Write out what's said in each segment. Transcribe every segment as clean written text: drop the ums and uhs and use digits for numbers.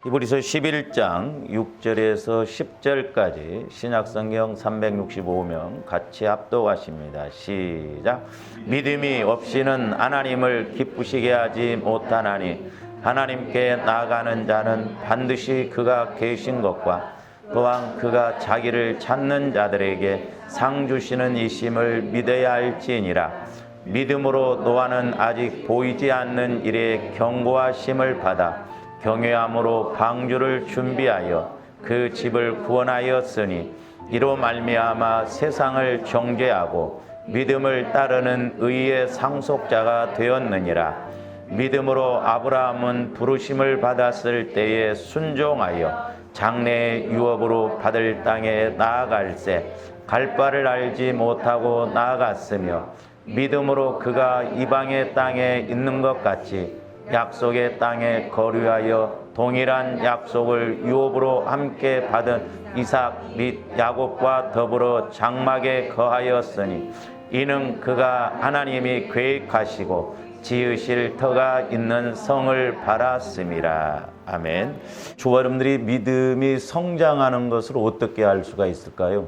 히브리서 11장 6절에서 10절까지 신약성경 365명 같이 합독하십니다. 시작. 믿음이 없이는 하나님을 기쁘시게 하지 못하나니 하나님께 나아가는 자는 반드시 그가 계신 것과 또한 그가 자기를 찾는 자들에게 상 주시는 이심을 믿어야 할지니라. 믿음으로 노아는 아직 보이지 않는 일에 경고하심을 받아 경외함으로 방주를 준비하여 그 집을 구원하였으니 이로 말미암아 세상을 정죄하고 믿음을 따르는 의의 상속자가 되었느니라. 믿음으로 아브라함은 부르심을 받았을 때에 순종하여 장래의 유업으로 받을 땅에 나아갈새 갈 바를 알지 못하고 나아갔으며 믿음으로 그가 이방의 땅에 있는 것 같이 약속의 땅에 거류하여 동일한 약속을 유업으로 함께 받은 이삭 및 야곱과 더불어 장막에 거하였으니 이는 그가 하나님이 계획하시고 지으실 터가 있는 성을 바랐음이라. 아멘. 주와 여러분들이 믿음이 성장하는 것을 어떻게 알 수가 있을까요?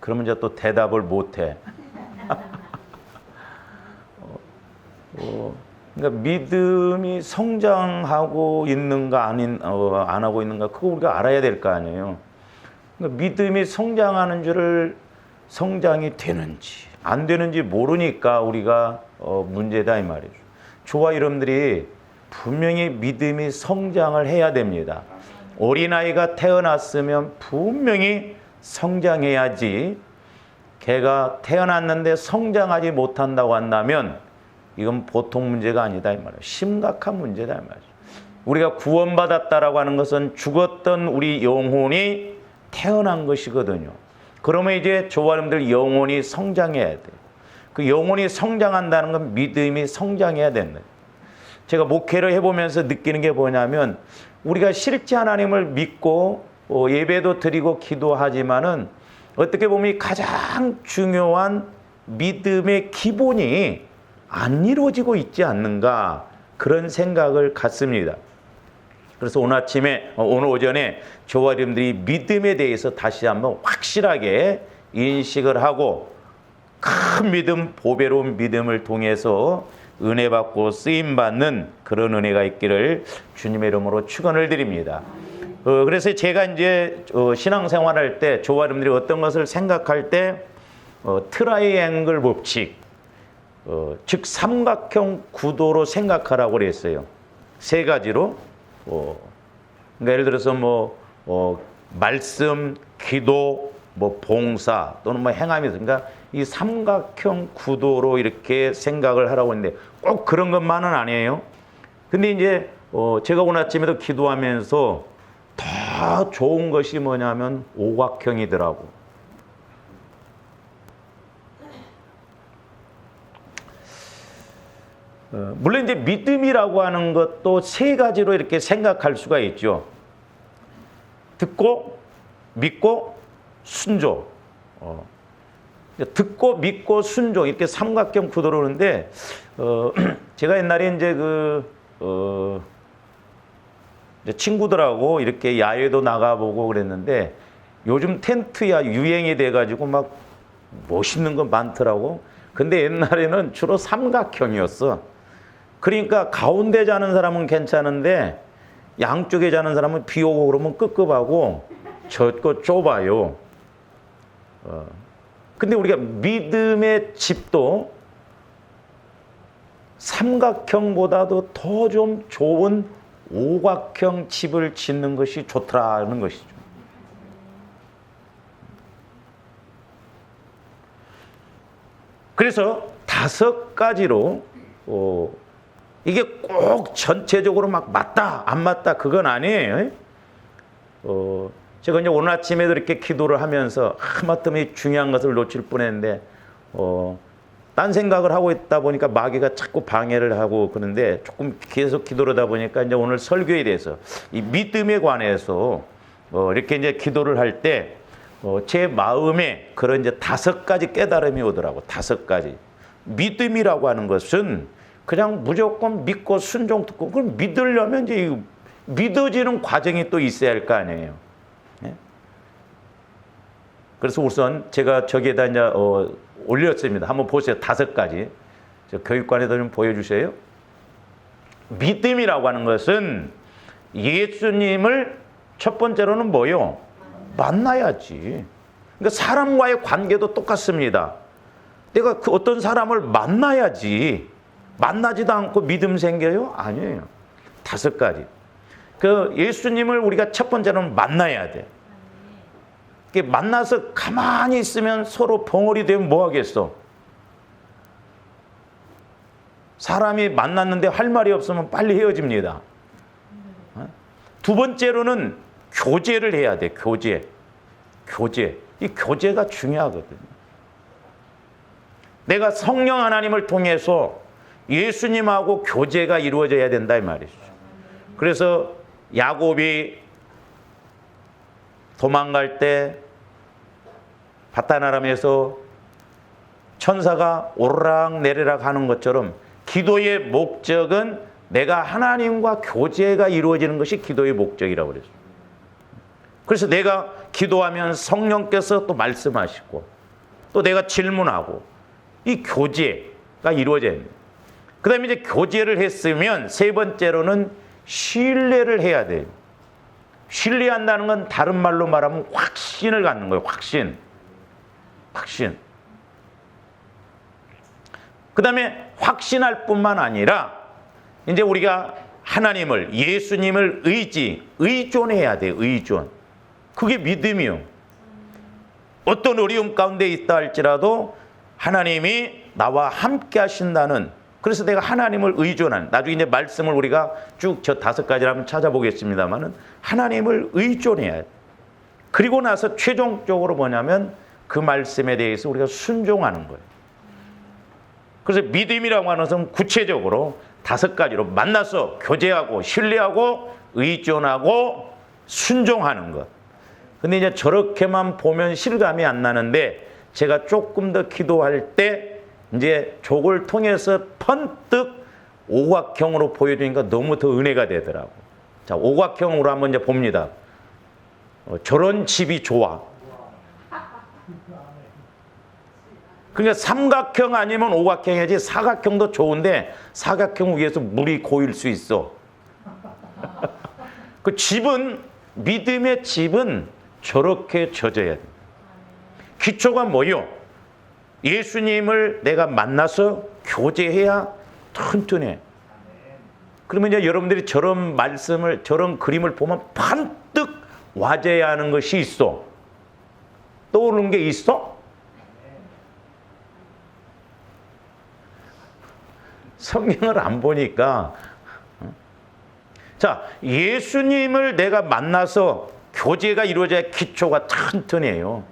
그러면 이제 또 대답을 못해. 그러니까 믿음이 성장하고 있는가 안 하고 있는가 그거 우리가 알아야 될 거 아니에요. 그러니까 믿음이 성장하는 줄을 성장이 되는지 안 되는지 모르니까 우리가 문제다 이 말이죠. 저와 여러분들이 분명히 믿음이 성장을 해야 됩니다. 어린아이가 태어났으면 분명히 성장해야지 걔가 태어났는데 성장하지 못한다고 한다면 이건 보통 문제가 아니다 이 말이에요. 심각한 문제다 이 말이에요. 우리가 구원받았다라고 하는 것은 죽었던 우리 영혼이 태어난 것이거든요. 그러면 이제 저와 여러분들 영혼이 성장해야 돼요. 그 영혼이 성장한다는 건 믿음이 성장해야 된다. 제가 목회를 해보면서 느끼는 게 뭐냐면 우리가 실제 하나님을 믿고 예배도 드리고 기도하지만은 어떻게 보면 가장 중요한 믿음의 기본이 안 이루어지고 있지 않는가 그런 생각을 갖습니다. 그래서 오늘 오전에 저와 여러분들이 믿음에 대해서 다시 한번 확실하게 인식을 하고 큰 믿음, 보배로운 믿음을 통해서 은혜 받고 쓰임 받는 그런 은혜가 있기를 주님의 이름으로 축원을 드립니다. 그래서 제가 이제 신앙생활할 때 저와 여러분들이 어떤 것을 생각할 때 트라이앵글 법칙, 즉 삼각형 구도로 생각하라고 그랬어요. 세 가지로. 그러니까 예를 들어서 말씀, 기도, 봉사 또는 행함이 그러니까 이 삼각형 구도로 이렇게 생각을 하라고 했는데 꼭 그런 것만은 아니에요. 근데 이제 제가 오늘 아침에도 기도하면서 더 좋은 것이 뭐냐면 오각형이더라고. 물론 이제 믿음이라고 하는 것도 세 가지로 이렇게 생각할 수가 있죠. 듣고, 믿고, 순종. 듣고, 믿고, 순종 이렇게 삼각형 구도로 오는데 제가 옛날에 이제 이제 친구들하고 이렇게 야외도 나가보고 그랬는데 요즘 텐트야 유행이 돼가지고 막 멋있는 거 많더라고. 근데 옛날에는 주로 삼각형이었어. 그러니까 가운데 자는 사람은 괜찮은데 양쪽에 자는 사람은 비 오고 그러면 끄급하고 좁고 좁아요. 근데 우리가 믿음의 집도 삼각형보다도 더 좀 좋은 오각형 집을 짓는 것이 좋더라는 것이죠. 그래서 5가지로 이게 꼭 전체적으로 막 맞다 안 맞다 그건 아니에요. 제가 이제 오늘 아침에도 이렇게 기도를 하면서 하마터면 중요한 것을 놓칠 뻔했는데 딴 생각을 하고 있다 보니까 마귀가 자꾸 방해를 하고 그러는데 조금 계속 기도를 하다 보니까 이제 오늘 설교에 대해서 이 믿음에 관해서 이렇게 이제 기도를 할 때 제 마음에 그런 이제 5가지 깨달음이 오더라고. 5가지. 믿음이라고 하는 것은 그냥 무조건 믿고 순종 듣고, 그걸 믿으려면 이제 믿어지는 과정이 또 있어야 할 거 아니에요. 예? 그래서 우선 제가 저기에다 이제 올렸습니다. 한번 보세요. 5가지. 저 교육관에다 좀 보여주세요. 믿음이라고 하는 것은 예수님을 첫 번째로는 뭐요? 만나야지. 그러니까 사람과의 관계도 똑같습니다. 내가 그 어떤 사람을 만나야지. 만나지도 않고 믿음 생겨요? 아니에요. 5가지. 그 예수님을 우리가 첫 번째로는 만나야 돼. 만나서 가만히 있으면 서로 벙어리 되면 뭐 하겠어? 사람이 만났는데 할 말이 없으면 빨리 헤어집니다. 2번째로는 교제를 해야 돼. 교제. 이 교제가 중요하거든요. 내가 성령 하나님을 통해서 예수님하고 교제가 이루어져야 된다 이 말이죠. 그래서 야곱이 도망갈 때 바다나람에서 천사가 오르락 내리락 하는 것처럼 기도의 목적은 내가 하나님과 교제가 이루어지는 것이 기도의 목적이라고 그랬어요. 그래서 내가 기도하면 성령께서 또 말씀하시고 또 내가 질문하고 이 교제가 이루어져야 됩니다. 그 다음에 이제 교제를 했으면 3번째로는 신뢰를 해야 돼요. 신뢰한다는 건 다른 말로 말하면 확신을 갖는 거예요. 확신. 그 다음에 확신할 뿐만 아니라 이제 우리가 하나님을, 예수님을 의존해야 돼요. 의존. 그게 믿음이요. 어떤 어려움 가운데 있다 할지라도 하나님이 나와 함께 하신다는, 그래서 내가 하나님을 의존하는, 나중에 이제 말씀을 우리가 쭉 저 5가지를 한번 찾아보겠습니다만은 하나님을 의존해야 돼. 그리고 나서 최종적으로 뭐냐면 그 말씀에 대해서 우리가 순종하는 거예요. 그래서 믿음이라고 하는 것은 구체적으로 5가지로 만나서 교제하고 신뢰하고 의존하고 순종하는 것. 근데 이제 저렇게만 보면 실감이 안 나는데 제가 조금 더 기도할 때 이제 족을 통해서 번뜩 오각형으로 보여주니까 너무 더 은혜가 되더라고. 자, 오각형으로 한번 이제 봅니다. 저런 집이 좋아. 그러니까 삼각형 아니면 오각형이지 사각형도 좋은데 사각형 위에서 물이 고일 수 있어. 그 집은, 믿음의 집은 저렇게 젖어야 돼. 기초가 뭐요? 예수님을 내가 만나서 교제해야 튼튼해. 그러면 이제 여러분들이 저런 말씀을, 저런 그림을 보면 반뜩 와져야 하는 것이 있어. 떠오르는 게 있어? 성경을 안 보니까. 자, 예수님을 내가 만나서 교제가 이루어져야 기초가 튼튼해요.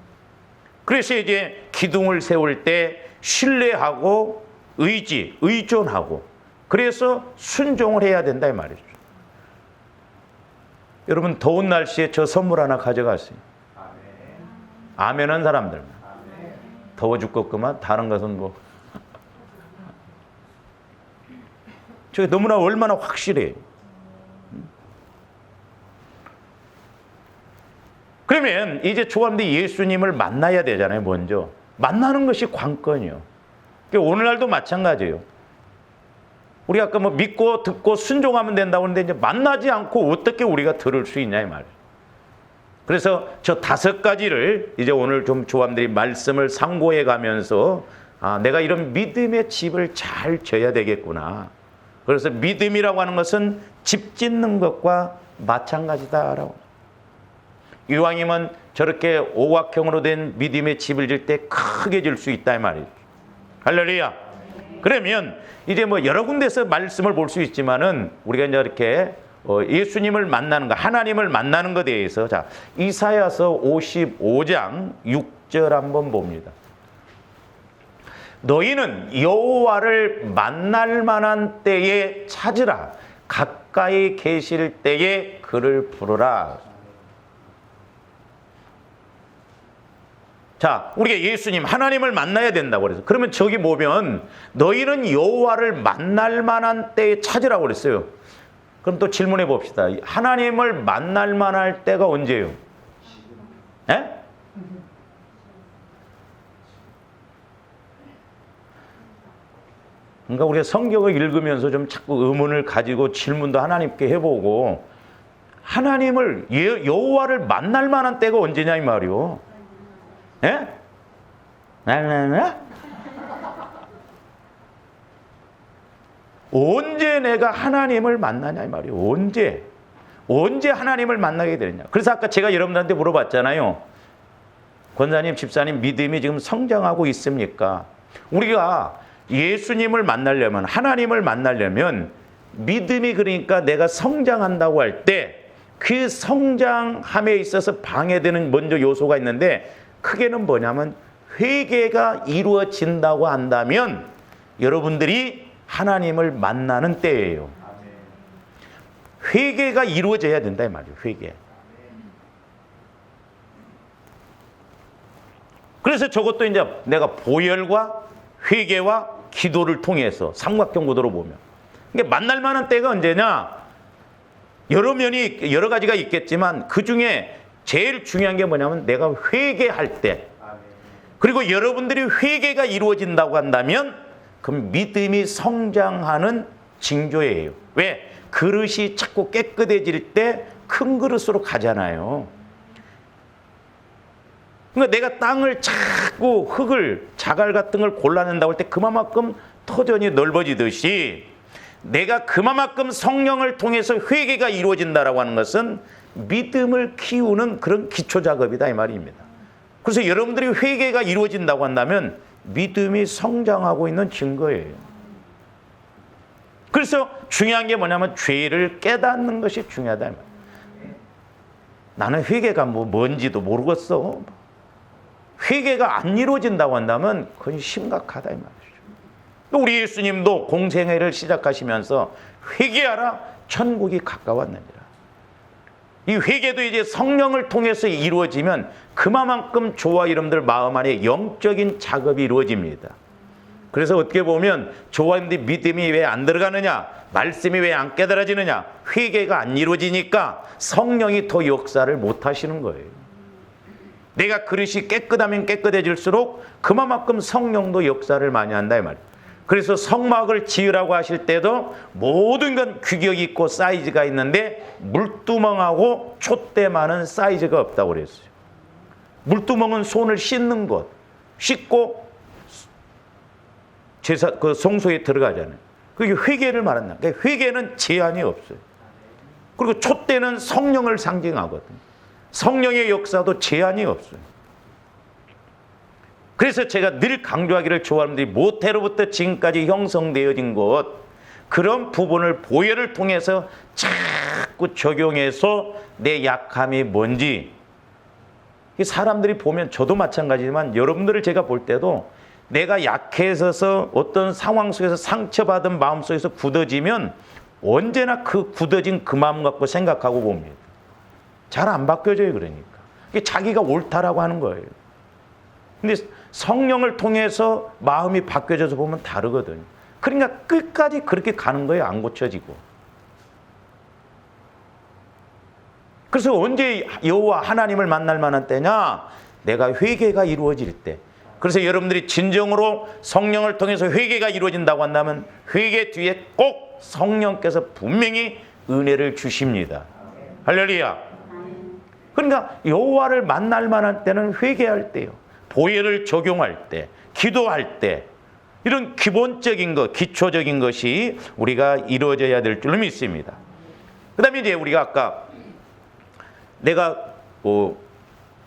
그래서 이제 기둥을 세울 때 신뢰하고 의존하고 그래서 순종을 해야 된다 이 말이죠. 여러분 더운 날씨에 저 선물 하나 가져갔어요. 아멘 한 사람들만. 더워 죽겠구만. 다른 것은 뭐. 저게 너무나 얼마나 확실해. 그러면 이제 조감대 예수님을 만나야 되잖아요. 먼저 만나는 것이 관건이요. 오늘날도 마찬가지예요. 우리 아까 뭐 믿고 듣고 순종하면 된다고 하는데 이제 만나지 않고 어떻게 우리가 들을 수 있냐 이 말이에요. 그래서 저 5가지를 이제 오늘 좀 조감들이 말씀을 상고해 가면서 내가 이런 믿음의 집을 잘 져야 되겠구나. 그래서 믿음이라고 하는 것은 집 짓는 것과 마찬가지다라고. 이왕이면 저렇게 오각형으로 된 믿음의 집을 질 때 크게 질 수 있다 이 말이죠. 할렐루야. 그러면 이제 뭐 여러 군데서 말씀을 볼 수 있지만은 우리가 이제 이렇게 예수님을 만나는 것, 하나님을 만나는 것에 대해서 자, 이사야서 55장 6절 한번 봅니다. 너희는 여호와를 만날 만한 때에 찾으라. 가까이 계실 때에 그를 부르라. 자, 우리가 예수님 하나님을 만나야 된다고 그래서 그러면 저기 보면 너희는 여호와를 만날 만한 때에 찾으라고 그랬어요. 그럼 또 질문해 봅시다. 하나님을 만날 만할 때가 언제예요? 예? 그러니까 우리가 성경을 읽으면서 좀 자꾸 의문을 가지고 질문도 하나님께 해보고 하나님을 여호와를 만날 만한 때가 언제냐 이 말이요. 예? 언제 내가 하나님을 만나냐 이 말이에요. 언제 하나님을 만나게 되느냐. 그래서 아까 제가 여러분들한테 물어봤잖아요. 권사님, 집사님 믿음이 지금 성장하고 있습니까? 우리가 예수님을 만나려면, 하나님을 만나려면 믿음이 그러니까 내가 성장한다고 할 때 그 성장함에 있어서 방해되는 먼저 요소가 있는데 크게는 뭐냐면 회개가 이루어진다고 한다면 여러분들이 하나님을 만나는 때예요. 회개가 이루어져야 된다 이 말이에요. 회개. 그래서 저것도 이제 내가 보혈과 회개와 기도를 통해서 삼각형 구도로 보면 그러니까 만날 만한 때가 언제냐? 여러 가지가 있겠지만 그 중에 제일 중요한 게 뭐냐면 내가 회개할 때 그리고 여러분들이 회개가 이루어진다고 한다면 그럼 믿음이 성장하는 징조예요. 왜? 그릇이 자꾸 깨끗해질 때 큰 그릇으로 가잖아요. 그러니까 내가 땅을 자꾸 흙을 자갈 같은 걸 골라낸다고 할 때 그만큼 터전이 넓어지듯이 내가 그만큼 성령을 통해서 회개가 이루어진다라고 하는 것은 믿음을 키우는 그런 기초 작업이다 이 말입니다. 그래서 여러분들이 회개가 이루어진다고 한다면 믿음이 성장하고 있는 증거예요. 그래서 중요한 게 뭐냐면 죄를 깨닫는 것이 중요하다 이 말이에요. 나는 회개가 뭔지도 모르겠어. 회개가 안 이루어진다고 한다면 그건 심각하다 이 말이죠. 우리 예수님도 공생애를 시작하시면서 회개하라 천국이 가까웠느니라. 이 회개도 이제 성령을 통해서 이루어지면 그만큼 저와 여러분들 마음 안에 영적인 작업이 이루어집니다. 그래서 어떻게 보면 저와 여러분들 믿음이 왜 안 들어가느냐, 말씀이 왜 안 깨달아지느냐, 회개가 안 이루어지니까 성령이 더 역사를 못 하시는 거예요. 내가 그릇이 깨끗하면 깨끗해질수록 그만큼 성령도 역사를 많이 한다 이 말이에요. 그래서 성막을 지으라고 하실 때도 모든 건 규격이 있고 사이즈가 있는데 물두멍하고 촛대만은 사이즈가 없다고 그랬어요. 물두멍은 손을 씻는 것, 씻고 그 성소에 들어가잖아요. 그게 회개를 말한다. 그러니까 회개는 제한이 없어요. 그리고 촛대는 성령을 상징하거든요. 성령의 역사도 제한이 없어요. 그래서 제가 늘 강조하기를 좋아하는 분들이 모태로부터 지금까지 형성되어진 것 그런 부분을 보혈을 통해서 자꾸 적용해서 내 약함이 뭔지 사람들이 보면 저도 마찬가지지만 여러분들을 제가 볼 때도 내가 약해져서 어떤 상황 속에서 상처받은 마음 속에서 굳어지면 언제나 그 굳어진 그 마음 갖고 생각하고 봅니다. 잘 안 바뀌어져요. 그러니까 이게 자기가 옳다라고 하는 거예요. 근데 성령을 통해서 마음이 바뀌어져서 보면 다르거든요. 그러니까 끝까지 그렇게 가는 거예요. 안 고쳐지고. 그래서 언제 여호와 하나님을 만날 만한 때냐? 내가 회개가 이루어질 때. 그래서 여러분들이 진정으로 성령을 통해서 회개가 이루어진다고 한다면 회개 뒤에 꼭 성령께서 분명히 은혜를 주십니다. 할렐루야. 그러니까 여호와를 만날 만한 때는 회개할 때요. 보혈을 적용할 때, 기도할 때 이런 기본적인 것, 기초적인 것이 우리가 이루어져야 될 줄로 믿습니다. 그 다음에 이제 우리가 아까 내가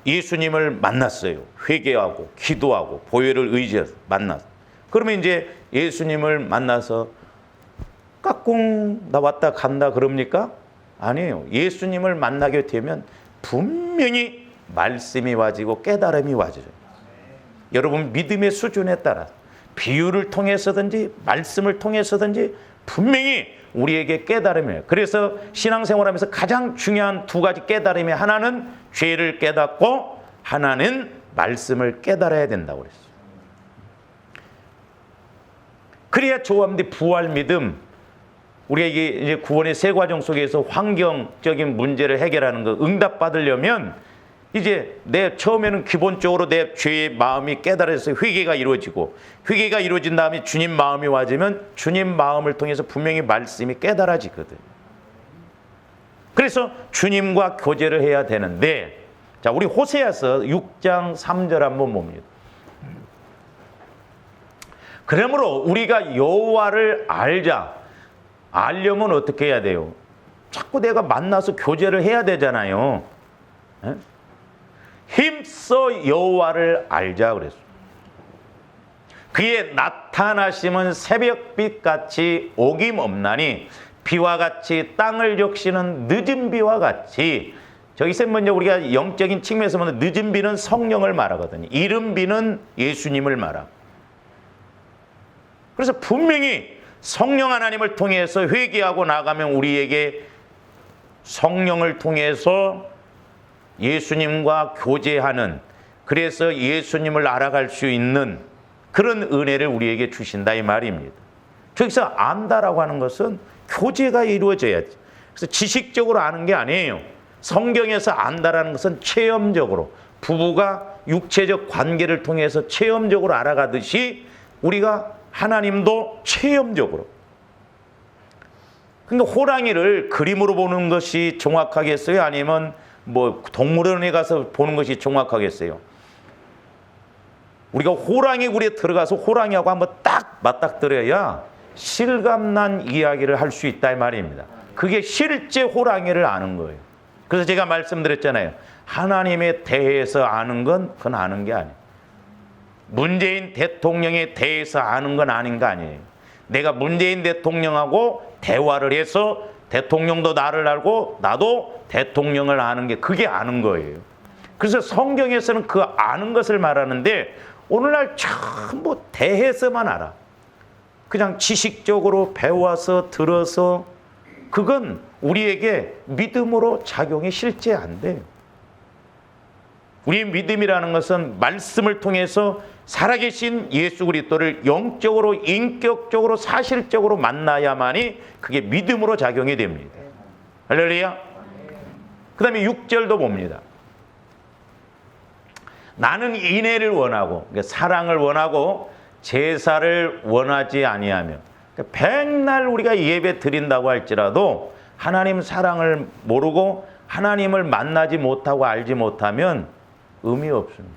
예수님을 만났어요. 회개하고 기도하고 보혈을 의지해서 만났어. 그러면 이제 예수님을 만나서 까꿍 나 왔다 간다 그럽니까? 아니에요. 예수님을 만나게 되면 분명히 말씀이 와지고 깨달음이 와져요. 여러분 믿음의 수준에 따라 비유를 통해서든지 말씀을 통해서든지 분명히 우리에게 깨달음이에요. 그래서 신앙생활하면서 가장 중요한 두 가지 깨달음이 하나는 죄를 깨닫고 하나는 말씀을 깨달아야 된다고 그랬어요. 그래야 조함대 부활 믿음, 우리가 이제 구원의 세 과정 속에서 환경적인 문제를 해결하는 거 응답받으려면 이제 처음에는 기본적으로 내 죄의 마음이 깨달아서 회개가 이루어지고, 회개가 이루어진 다음에 주님 마음이 와지면 주님 마음을 통해서 분명히 말씀이 깨달아지거든. 그래서 주님과 교제를 해야 되는데, 자, 우리 호세아서 6장 3절 한번 봅니다. 그러므로 우리가 여호와를 알려면 어떻게 해야 돼요? 자꾸 내가 만나서 교제를 해야 되잖아요. 에? 힘써 여호와를 알자 그랬어요. 그의 나타나심은 새벽빛 같이 오김없나니 비와 같이 땅을 적시는 늦은 비와 같이. 저기서 먼저 우리가 영적인 측면에서 보면 늦은 비는 성령을 말하거든요. 이른 비는 예수님을 말하고. 그래서 분명히 성령 하나님을 통해서 회개하고 나가면 우리에게 성령을 통해서 예수님과 교제하는, 그래서 예수님을 알아갈 수 있는 그런 은혜를 우리에게 주신다 이 말입니다. 저기서 안다라고 하는 것은 교제가 이루어져야지. 그래서 지식적으로 아는 게 아니에요. 성경에서 안다라는 것은 체험적으로, 부부가 육체적 관계를 통해서 체험적으로 알아가듯이 우리가 하나님도 체험적으로. 그러니까 호랑이를 그림으로 보는 것이 정확하겠어요? 아니면 뭐 동물원에 가서 보는 것이 정확하겠어요? 우리가 호랑이 굴에 들어가서 호랑이하고 한번 딱 맞닥뜨려야 실감난 이야기를 할 수 있다 이 말입니다. 그게 실제 호랑이를 아는 거예요. 그래서 제가 말씀드렸잖아요. 하나님에 대해서 아는 건 그건 아는 게 아니에요. 문재인 대통령에 대해서 아는 건 아닌 거 아니에요. 내가 문재인 대통령하고 대화를 해서 대통령도 나를 알고 나도 대통령을 아는 게, 그게 아는 거예요. 그래서 성경에서는 그 아는 것을 말하는데 오늘날 전부 대해서만 알아. 그냥 지식적으로 배워서 들어서, 그건 우리에게 믿음으로 작용이 실제 안 돼요. 우리의 믿음이라는 것은 말씀을 통해서 살아계신 예수 그리스도를 영적으로, 인격적으로, 사실적으로 만나야만이 그게 믿음으로 작용이 됩니다. 할렐루야. 그 다음에 6절도 봅니다. 나는 인애를 원하고, 그러니까 사랑을 원하고 제사를 원하지 아니하며. 그러니까 백날 우리가 예배 드린다고 할지라도 하나님 사랑을 모르고 하나님을 만나지 못하고 알지 못하면 의미 없습니다.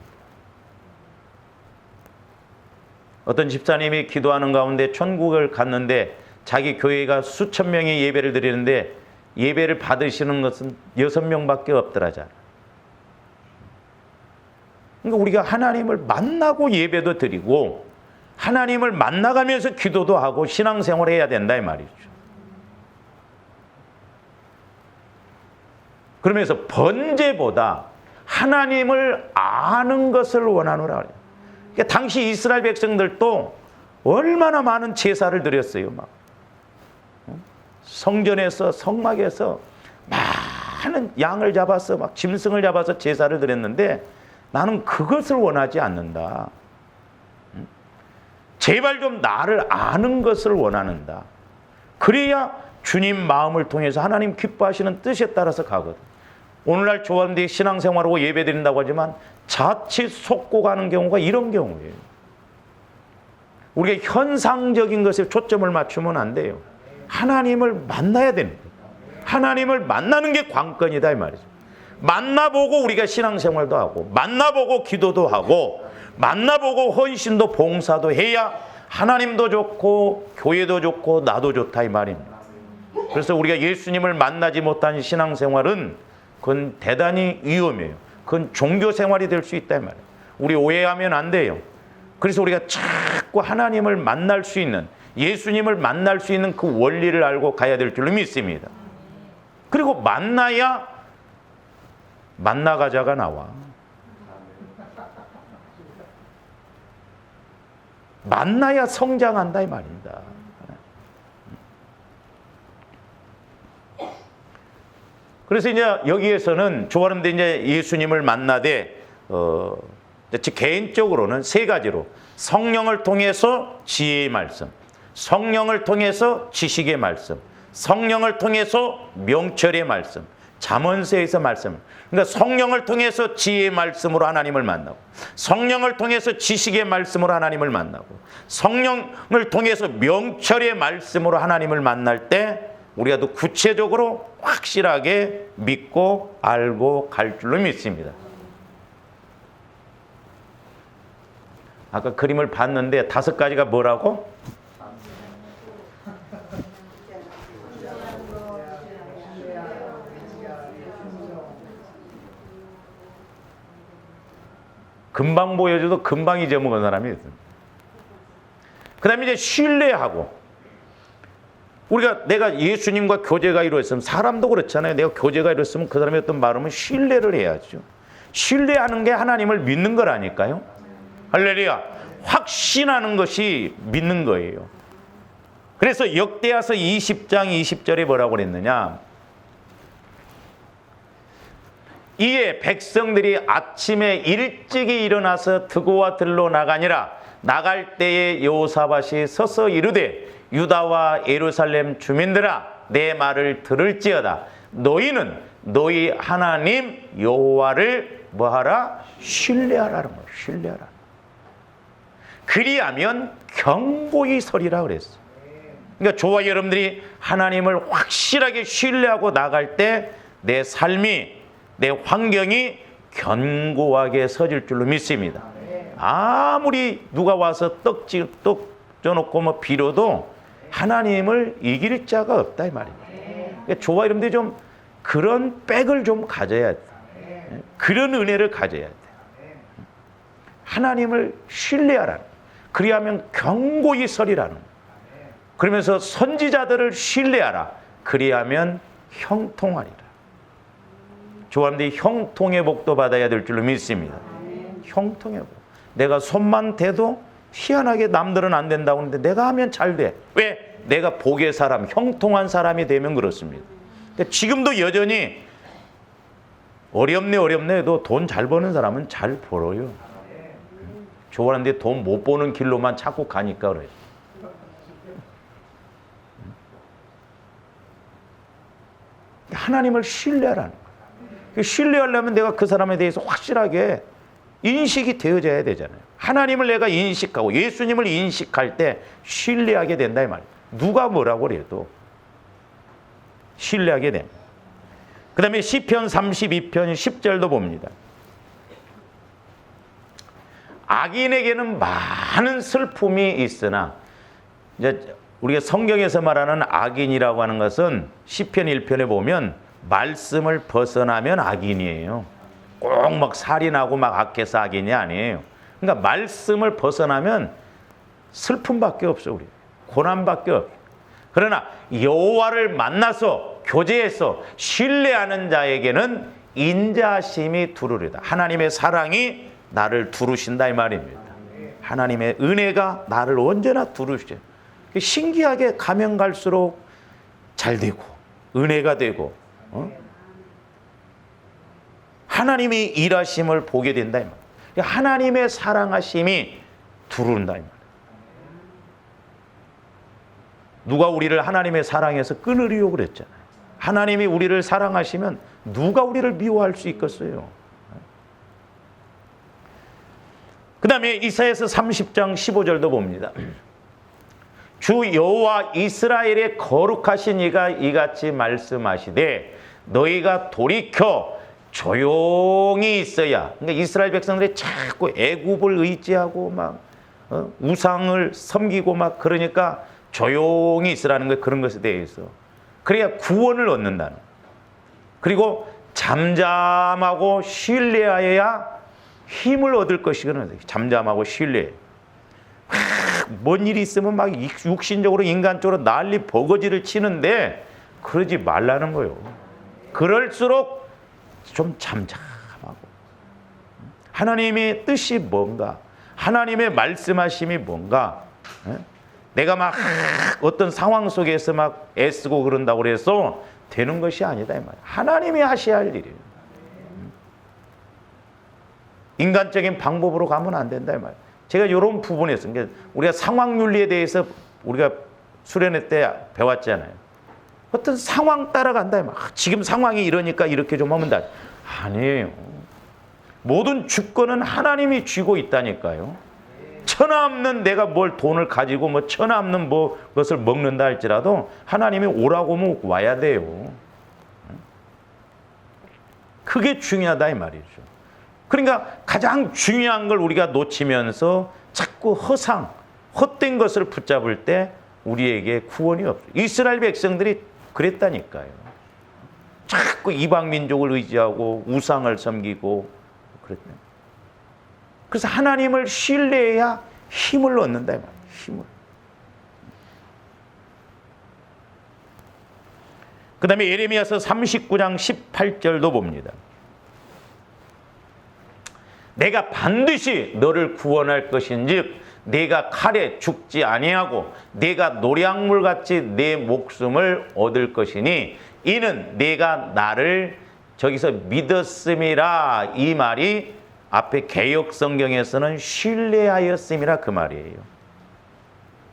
어떤 집사님이 기도하는 가운데 천국을 갔는데 자기 교회가 수천 명의 예배를 드리는데 예배를 받으시는 것은 6명밖에 없더라잖아. 그러니까 우리가 하나님을 만나고 예배도 드리고 하나님을 만나가면서 기도도 하고 신앙생활을 해야 된다 이 말이죠. 그러면서 번제보다 하나님을 아는 것을 원하노라. 그러니까 당시 이스라엘 백성들도 얼마나 많은 제사를 드렸어요. 막 성전에서, 성막에서 많은 양을 잡아서, 막 짐승을 잡아서 제사를 드렸는데 나는 그것을 원하지 않는다. 제발 좀 나를 아는 것을 원하는다. 그래야 주님 마음을 통해서 하나님 기뻐하시는 뜻에 따라서 가거든. 오늘날 조합대 신앙생활하고 예배드린다고 하지만 자칫 속고 가는 경우가 이런 경우예요. 우리가 현상적인 것에 초점을 맞추면 안 돼요. 하나님을 만나야 됩니다. 하나님을 만나는 게 관건이다 이 말이죠. 만나보고 우리가 신앙생활도 하고, 만나보고 기도도 하고, 만나보고 헌신도 봉사도 해야 하나님도 좋고 교회도 좋고 나도 좋다 이 말입니다. 그래서 우리가 예수님을 만나지 못한 신앙생활은 그건 대단히 위험해요. 그건 종교생활이 될 수 있다 이 말이에요. 우리 오해하면 안 돼요. 그래서 우리가 자꾸 하나님을 만날 수 있는, 예수님을 만날 수 있는 그 원리를 알고 가야 될 줄로 믿습니다. 그리고 만나야 만나가자가 나와. 만나야 성장한다 이 말입니다. 그래서 이제 여기에서는 조아름대 이제 예수님을 만나되 즉 개인적으로는 세 가지로 성령을 통해서 지혜의 말씀, 성령을 통해서 지식의 말씀, 성령을 통해서 명철의 말씀, 잠언서에서 말씀. 그러니까 성령을 통해서 지혜의 말씀으로 하나님을 만나고, 성령을 통해서 지식의 말씀으로 하나님을 만나고, 성령을 통해서 명철의 말씀으로 하나님을 만날 때 우리가 더 구체적으로 확실하게 믿고 알고 갈 줄로 믿습니다. 아까 그림을 봤는데 5가지가 뭐라고? 금방 보여줘도 금방 잊어먹은 사람이 있습니다. 그 다음에 이제 신뢰하고, 내가 예수님과 교제가 이루어졌으면, 사람도 그렇잖아요. 내가 교제가 이루어졌으면 그 사람이 어떤 말하면 신뢰를 해야죠. 신뢰하는 게 하나님을 믿는 거라니까요. 할렐루야. 확신하는 것이 믿는 거예요. 그래서 역대하서 20장 20절에 뭐라고 그랬느냐? 이에 백성들이 아침에 일찍이 일어나서 드고와 들로 나가니라. 나갈 때에 여호사밧이 서서 이르되 유다와 예루살렘 주민들아 내 말을 들을지어다. 너희는 너희 하나님 여호와를 뭐하라? 신뢰하라는 거예요. 신뢰하라. 그리하면 견고히 서리라 그랬어. 그러니까 저와 여러분들이 하나님을 확실하게 신뢰하고 나갈 때 내 삶이, 내 환경이 견고하게 서질 줄로 믿습니다. 아무리 누가 와서 떡 쪄놓고 뭐 빌어도 하나님을 이길 자가 없다 이 말입니다. 그러니까 저와 여러분들이 좀 그런 백을 좀 가져야 돼. 그런 은혜를 가져야 돼. 하나님을 신뢰하라는, 그리하면 견고히 서리라는. 그러면서 선지자들을 신뢰하라. 그리하면 형통하리라. 저와님들이 형통의 복도 받아야 될 줄로 믿습니다. 형통의 복. 내가 손만 대도 희한하게 남들은 안 된다고 하는데 내가 하면 잘 돼. 왜? 내가 복의 사람, 형통한 사람이 되면 그렇습니다. 그러니까 지금도 여전히 어렵네 해도 돈 잘 버는 사람은 잘 벌어요. 저하는데 돈 못 버는 길로만 자꾸 가니까 그래요. 하나님을 신뢰하라는 거예요. 신뢰하려면 내가 그 사람에 대해서 확실하게 인식이 되어져야 되잖아요. 하나님을 내가 인식하고 예수님을 인식할 때 신뢰하게 된다 이 말이에요. 누가 뭐라고 그래도 신뢰하게 됩니다. 그 다음에 시편 32편 10절도 봅니다. 악인에게는 많은 슬픔이 있으나, 이제 우리가 성경에서 말하는 악인이라고 하는 것은 시편 1편에 보면 말씀을 벗어나면 악인이에요. 꼭 막 살인하고 막 악해서 악인이 아니에요. 그러니까 말씀을 벗어나면 슬픔밖에 없어. 우리 고난밖에 없어. 그러나 여호와를 만나서 교제해서 신뢰하는 자에게는 인자심이 두루리다. 하나님의 사랑이 나를 두루신다 이 말입니다. 하나님의 은혜가 나를 언제나 두루셔요. 신기하게 가면 갈수록 잘 되고 은혜가 되고 하나님이 일하심을 보게 된다 이 말이에요. 하나님의 사랑하심이 두른다 이 말이에요. 누가 우리를 하나님의 사랑에서 끊으리요 그랬잖아요. 하나님이 우리를 사랑하시면 누가 우리를 미워할 수 있겠어요. 그 다음에 이사야서 30장 15절도 봅니다. 주 여호와 이스라엘의 거룩하신 이가 이같이 말씀하시되 너희가 돌이켜 조용히 있어야. 그러니까 이스라엘 백성들이 자꾸 애굽을 의지하고 막 우상을 섬기고 막 그러니까 조용히 있으라는 거예요. 그런 것에 대해서. 그래야 구원을 얻는다는. 그리고 잠잠하고 신뢰하여야 힘을 얻을 것이거든요. 잠잠하고 신뢰. 뭔 일이 있으면 막 육신적으로 인간적으로 난리 버거지를 치는데 그러지 말라는 거예요. 그럴수록 좀 잠잠하고 하나님의 뜻이 뭔가, 하나님의 말씀하심이 뭔가. 내가 막 어떤 상황 속에서 막 애쓰고 그런다고 해서 되는 것이 아니다 이 말이에요. 하나님이 하셔야 할 일이에요. 인간적인 방법으로 가면 안 된다 이 말이에요. 제가 이런 부분에서 그러니까 우리가 상황윤리에 대해서 우리가 수련회 때 배웠잖아요. 어떤 상황 따라간다 이 말이에요. 지금 상황이 이러니까 이렇게 좀 하면 다 아니에요. 모든 주권은 하나님이 쥐고 있다니까요. 천하 없는 내가 뭘 돈을 가지고 뭐 천하 없는 뭐 것을 먹는다 할지라도 하나님이 오라고 하면 와야 돼요. 그게 중요하다 이 말이죠. 그러니까 가장 중요한 걸 우리가 놓치면서 자꾸 헛된 것을 붙잡을 때 우리에게 구원이 없어요. 이스라엘 백성들이 그랬다니까요. 자꾸 이방 민족을 의지하고 우상을 섬기고 그랬대요. 그래서 하나님을 신뢰해야 힘을 얻는다 이 말이에요. 힘을. 그 다음에 예레미야서 39장 18절도 봅니다. 내가 반드시 너를 구원할 것인즉 내가 칼에 죽지 아니하고 내가 노량물같이 내 목숨을 얻을 것이니 이는 내가 나를 저기서 믿었음이라 이 말이 앞에 개역 성경에서는 신뢰하였음이라 그 말이에요.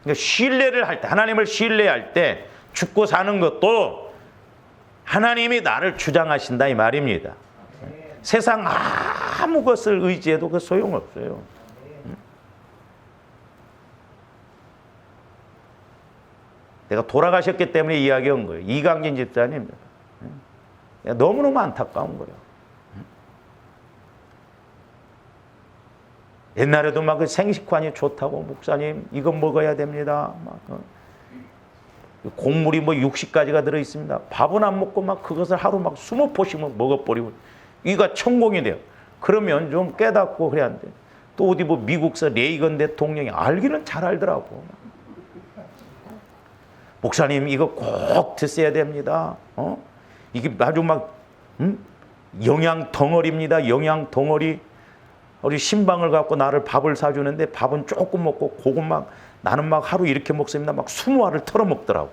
그러니까 신뢰를 할 때 하나님을 신뢰할 때 죽고 사는 것도 하나님이 나를 주장하신다 이 말입니다. 세상 아무 것을 의지해도 그 소용없어요. 내가 돌아가셨기 때문에 이야기한 거예요. 이강진 집사님 너무너무 안타까운 거예요. 옛날에도 막 그 생식환이 좋다고 목사님 이건 먹어야 됩니다. 막 곡물이 뭐 60가지가 들어 있습니다. 밥은 안 먹고 막 그것을 하루 막 20포씩만 먹어버리고 이가 천공이 돼요. 그러면 좀 깨닫고 그래야 안 돼. 또 어디 뭐 미국서 레이건 대통령이 알기는 잘 알더라고. 목사님 이거 꼭 드셔야 됩니다. 이게 아주 막 영양 덩어리입니다. 영양 덩어리. 우리 신방을 갖고 나를 밥을 사주는데 밥은 조금 먹고 그것 막 나는 막 하루 이렇게 먹습니다. 막 20알을 털어 먹더라고.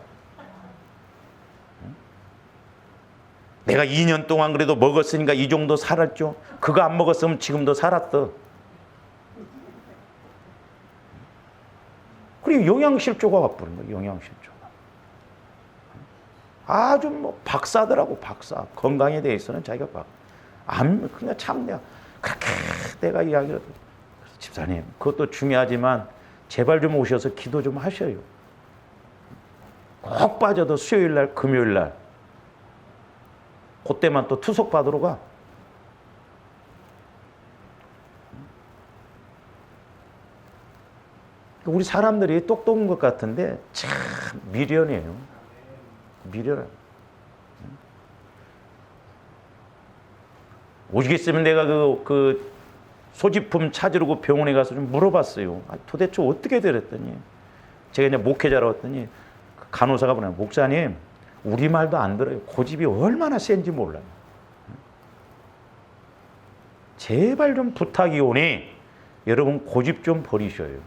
내가 2년 동안 그래도 먹었으니까 이 정도 살았죠. 그거 안 먹었으면 지금도 살았어. 그리고 영양실조가 와버린 거예요. 영양실조가. 아주 뭐 박사더라고 박사. 건강에 대해서는 자기가 그냥 참 그렇게 내가 이야기를 집사님 그것도 중요하지만 제발 좀 오셔서 기도 좀 하셔요. 꼭 빠져도 수요일날 금요일날 그때만 또 투석 받으러 가. 우리 사람들이 똑똑한 것 같은데 참 미련해요. 미련해. 오시겠으면 내가 그 소지품 찾으려고 병원에 가서 좀 물어봤어요. 도대체 어떻게 되랬더니 제가 이제 목회자로 왔더니 그 간호사가 보내 목사님 우리 말도 안 들어요. 고집이 얼마나 센지 몰라요. 제발 좀 부탁이 오니 여러분 고집 좀 버리셔요.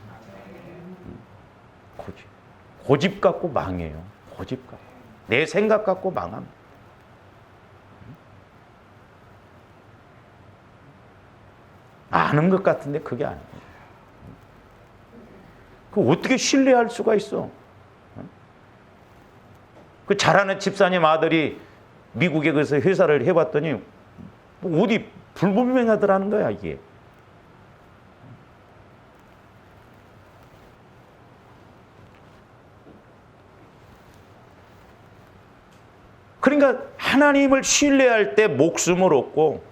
고집 갖고 망해요. 고집 갖고 내 생각 갖고 망합니다. 아는 것 같은데 그게 아니에요. 그 어떻게 신뢰할 수가 있어? 그 잘하는 집사님 아들이 미국에 가서 회사를 해봤더니 뭐 어디 불분명하더라는 거야 이게. 그러니까 하나님을 신뢰할 때 목숨을 얻고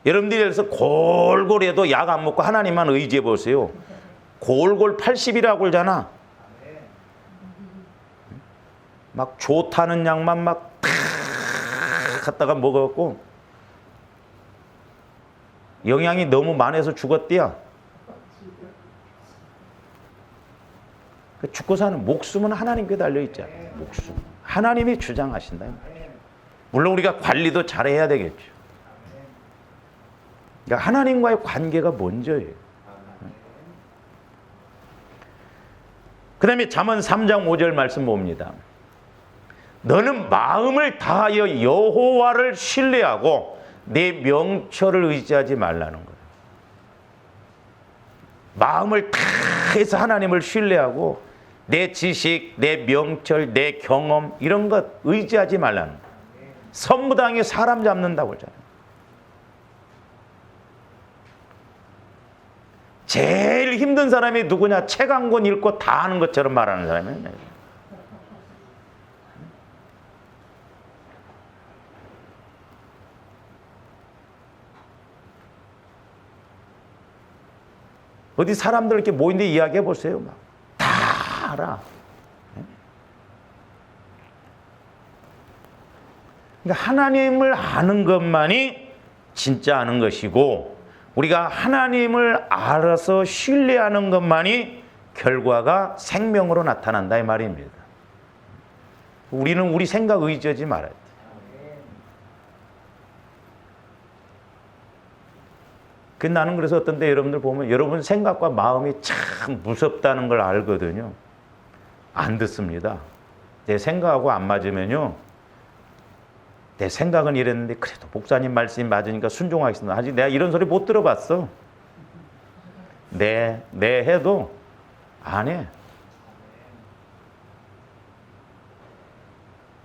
여러분들이 그래서 골골해도 약 안 먹고 하나님만 의지해 보세요. 골골 80이라고 그러잖아. 막 좋다는 약만 막 탁 갖다가 먹어갖고 영양이 너무 많아서 죽었대요. 죽고 사는 목숨은 하나님께 달려있잖아요. 목숨. 하나님이 주장하신다. 물론 우리가 관리도 잘해야 되겠죠. 그러니까 하나님과의 관계가 먼저예요. 그 다음에 잠언 3장 5절 말씀 봅니다. 너는 마음을 다하여 여호와를 신뢰하고 내 명철을 의지하지 말라는 거예요. 마음을 다해서 하나님을 신뢰하고 내 지식, 내 명철, 내 경험 이런 것 의지하지 말라는 거예요. 선무당이 사람 잡는다고 하잖아요. 제일 힘든 사람이 누구냐? 책 한 권 읽고 다 아는 것처럼 말하는 사람이에요. 어디 사람들 이렇게 모인데 이야기해 보세요. 막 다 알아. 그러니까 하나님을 아는 것만이 진짜 아는 것이고, 우리가 하나님을 알아서 신뢰하는 것만이 결과가 생명으로 나타난다 이 말입니다. 우리는 우리 생각 의지하지 말아야 돼. 나는 그래서 어떤 때 여러분들 보면 여러분 생각과 마음이 참 무섭다는 걸 알거든요. 안 듣습니다. 내 생각하고 안 맞으면요, 내 생각은 이랬는데 그래도 목사님 말씀이 맞으니까 순종하겠습니다. 아직 내가 이런 소리 못 들어봤어. 네 해도 안 해.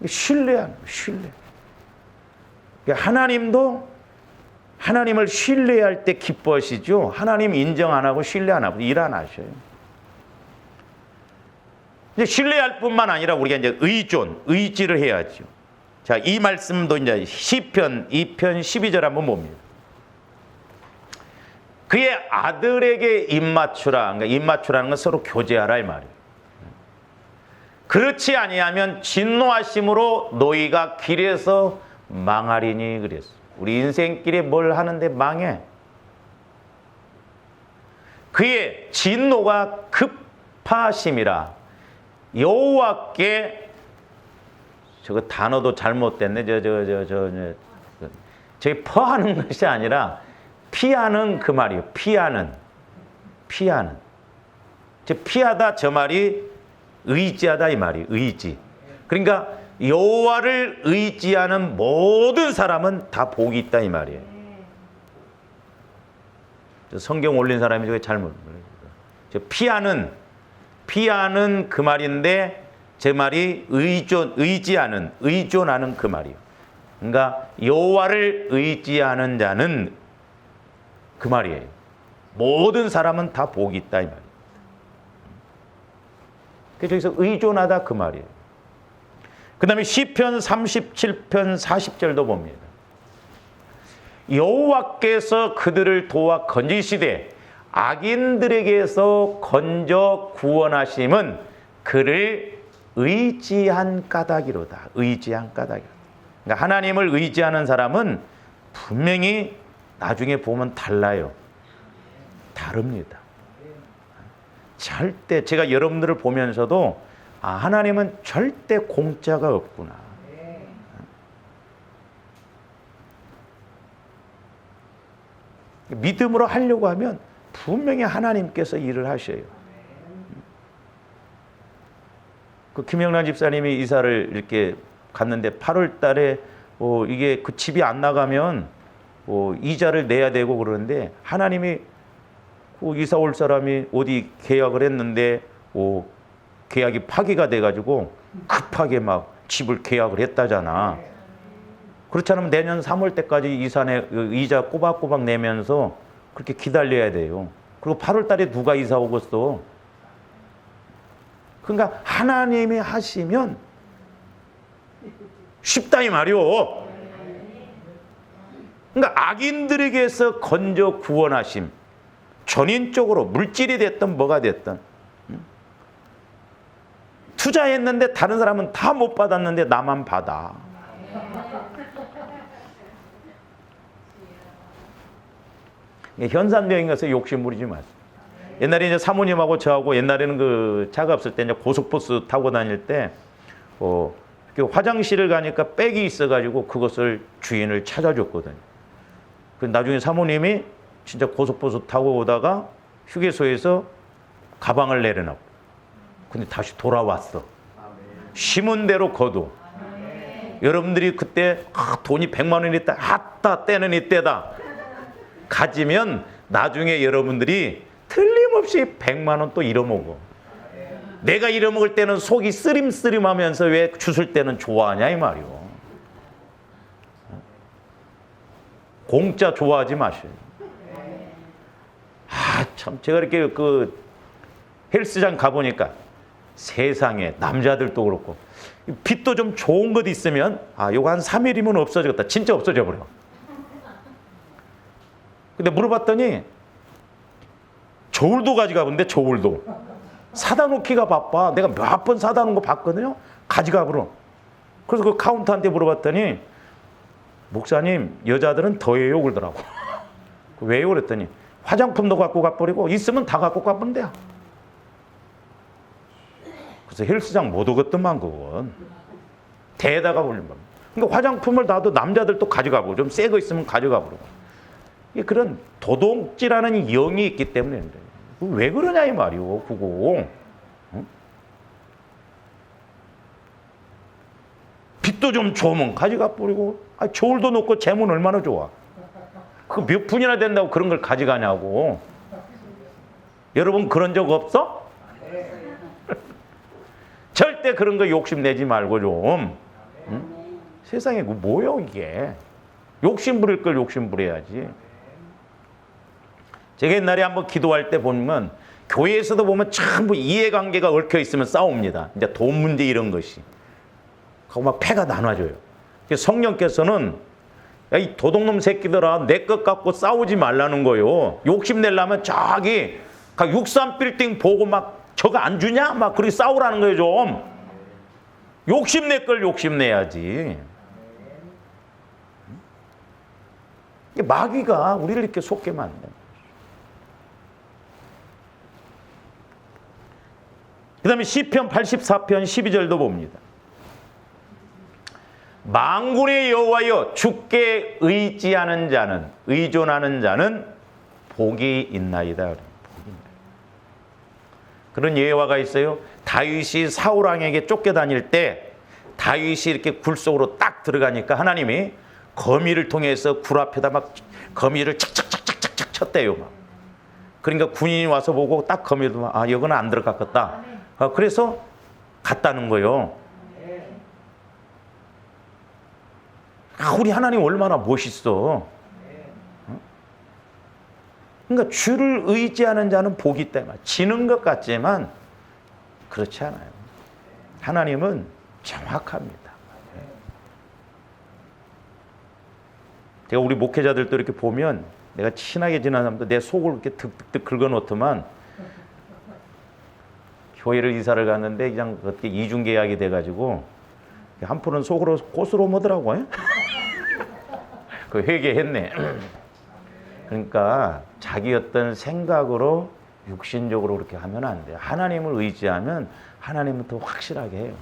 신뢰하는 거예요, 신뢰. 하나님도 하나님을 신뢰할 때 기뻐하시죠. 하나님 인정 안 하고 신뢰 안 하고 일 안 하셔요. 이제 신뢰할 뿐만 아니라 우리가 이제 의지를 해야죠. 자, 이 말씀도 이제 시편 2편 12절 한번 봅니다. 그의 아들에게 입맞추라. 그러니까 입맞추라는 건 서로 교제하라 이 말이에요. 그렇지 아니하면 진노하심으로 너희가 길에서 망하리니 그랬어. 우리 인생길에 뭘 하는데 망해. 그의 진노가 급하심이라. 여호와께, 저거 단어도 잘못됐네. 저기 퍼하는 것이 아니라 피하는 그 말이에요. 피하는. 저 피하다 저 말이 의지하다 이 말이에요. 의지. 그러니까 여호와를 의지하는 모든 사람은 다 복이 있다 이 말이에요. 성경 올린 사람이 저게 잘못. 저 피하는 그 말인데 제 말이 의존하는 그 말이에요. 그러니까 여호와를 의지하는 자는 그 말이에요. 모든 사람은 다 복이 있다 이 말이에요. 그래서 여기서 의존하다 그 말이에요. 그 다음에 시편 37편 40절도 봅니다. 여호와께서 그들을 도와 건지시되 악인들에게서 건져 구원하심은 그를 의지한 까닭이로다. 의지한 까닭이로다. 그러니까 하나님을 의지하는 사람은 분명히 나중에 보면 달라요. 다릅니다. 절대 제가 여러분들을 보면서도 하나님은 절대 공짜가 없구나. 믿음으로 하려고 하면 분명히 하나님께서 일을 하셔요. 그 김영란 집사님이 이사를 이렇게 갔는데 8월 달에 이게 그 집이 안 나가면 이자를 내야 되고 그러는데 하나님이 그 이사 올 사람이 어디 계약을 했는데 계약이 파기가 돼가지고 급하게 막 집을 계약을 했다잖아. 그렇지 않으면 내년 3월 때까지 이자 꼬박꼬박 내면서 그렇게 기다려야 돼요. 그리고 8월 달에 누가 이사 오겠어? 그러니까 하나님이 하시면 쉽다 이 말이오. 그러니까 악인들에게서 건져 구원하심. 전인적으로 물질이 됐든 뭐가 됐든 투자했는데 다른 사람은 다 못 받았는데 나만 받아. 현산여행 가서 욕심 부리지 마세요. 옛날에 이제 사모님하고 저하고 옛날에는 그 차가 없을 때 이제 고속버스 타고 다닐 때 화장실을 가니까 백이 있어가지고 그것을 주인을 찾아줬거든요. 그 나중에 사모님이 진짜 고속버스 타고 오다가 휴게소에서 가방을 내려놨고 근데 다시 돌아왔어. 심은 대로 거두. 여러분들이 그때 돈이 100만 원이 있다. 아따 때는 이때다. 가지면 나중에 여러분들이 틀림없이 100만 원 또 잃어먹어. 내가 잃어먹을 때는 속이 쓰림쓰림하면서 왜 주술 때는 좋아하냐 이 말이오. 공짜 좋아하지 마셔요. 참 제가 이렇게 그 헬스장 가보니까 세상에 남자들도 그렇고 빚도 좀 좋은 것 있으면 요거 한 3일이면 없어지겠다. 진짜 없어져 버려. 근데 물어봤더니 저울도 가져가 본데 저울도 사다 놓기가 바빠. 내가 몇 번 사다 놓은 거 봤거든요. 가져가 버려. 그래서 그 카운터한테 물어봤더니 목사님 여자들은 더해요 그러더라고. 왜요 그랬더니 화장품도 갖고 가버리고 있으면 다 갖고 가본대요. 그래서 헬스장 못 오겠더만 그건. 대다가 올린 겁니다. 그러니까 화장품을 나도 남자들도 가져가고 좀 새 거 있으면 가져가 버리고. 그런 도둑질하는 영이 있기 때문에 왜 그러냐 이 말이오 그거. 응? 빚도 좀 좋으면 가져가 버리고 저울도 놓고 재물 얼마나 좋아. 그 몇 푼이나 된다고 그런 걸 가져가냐고. 여러분 그런 적 없어? 절대 그런 거 욕심내지 말고 좀. 응? 세상에 그 뭐요 이게. 욕심 부릴 걸 욕심 부려야지. 제가 옛날에 한번 기도할 때 보면 교회에서도 보면 참 이해관계가 얽혀 있으면 싸웁니다. 이제 돈 문제 이런 것이. 그거 막 패가 나눠져요. 성령께서는 야, 이 도둑놈 새끼들아 내 것 갖고 싸우지 말라는 거요. 욕심내려면 저기 63빌딩 보고 막 저거 안 주냐? 막 그렇게 싸우라는 거예요 좀. 욕심낼 걸 욕심내야지. 마귀가 우리를 이렇게 속게 만든. 그 다음에 시편 84편 12절도 봅니다. 만군의 여호와여 주께 의지하는 자는 의존하는 자는 복이 있나이다. 그런 예화가 있어요. 다윗이 사울 왕에게 쫓겨다닐 때 다윗이 이렇게 굴 속으로 딱 들어가니까 하나님이 거미를 통해서 굴 앞에다 막 거미를 착착착착착 쳤대요. 막. 그러니까 군인이 와서 보고 딱 거미도 여기는 안 들어갔겠다. 그래서 갔다는 거예요. 우리 하나님 얼마나 멋있어. 그러니까 주를 의지하는 자는 복이 있다. 지는 것 같지만 그렇지 않아요. 하나님은 정확합니다. 제가 우리 목회자들도 이렇게 보면 내가 친하게 지난 사람도 내 속을 이렇게 득득득 긁어놓더만 교회를 이사를 갔는데 그냥 그때 이중 계약이 돼가지고 한 푼은 속으로 꽃으로 오더라고요. 그 회개했네. 그러니까 자기 어떤 생각으로 육신적으로 그렇게 하면 안 돼요. 하나님을 의지하면 하나님은 더 확실하게 해요.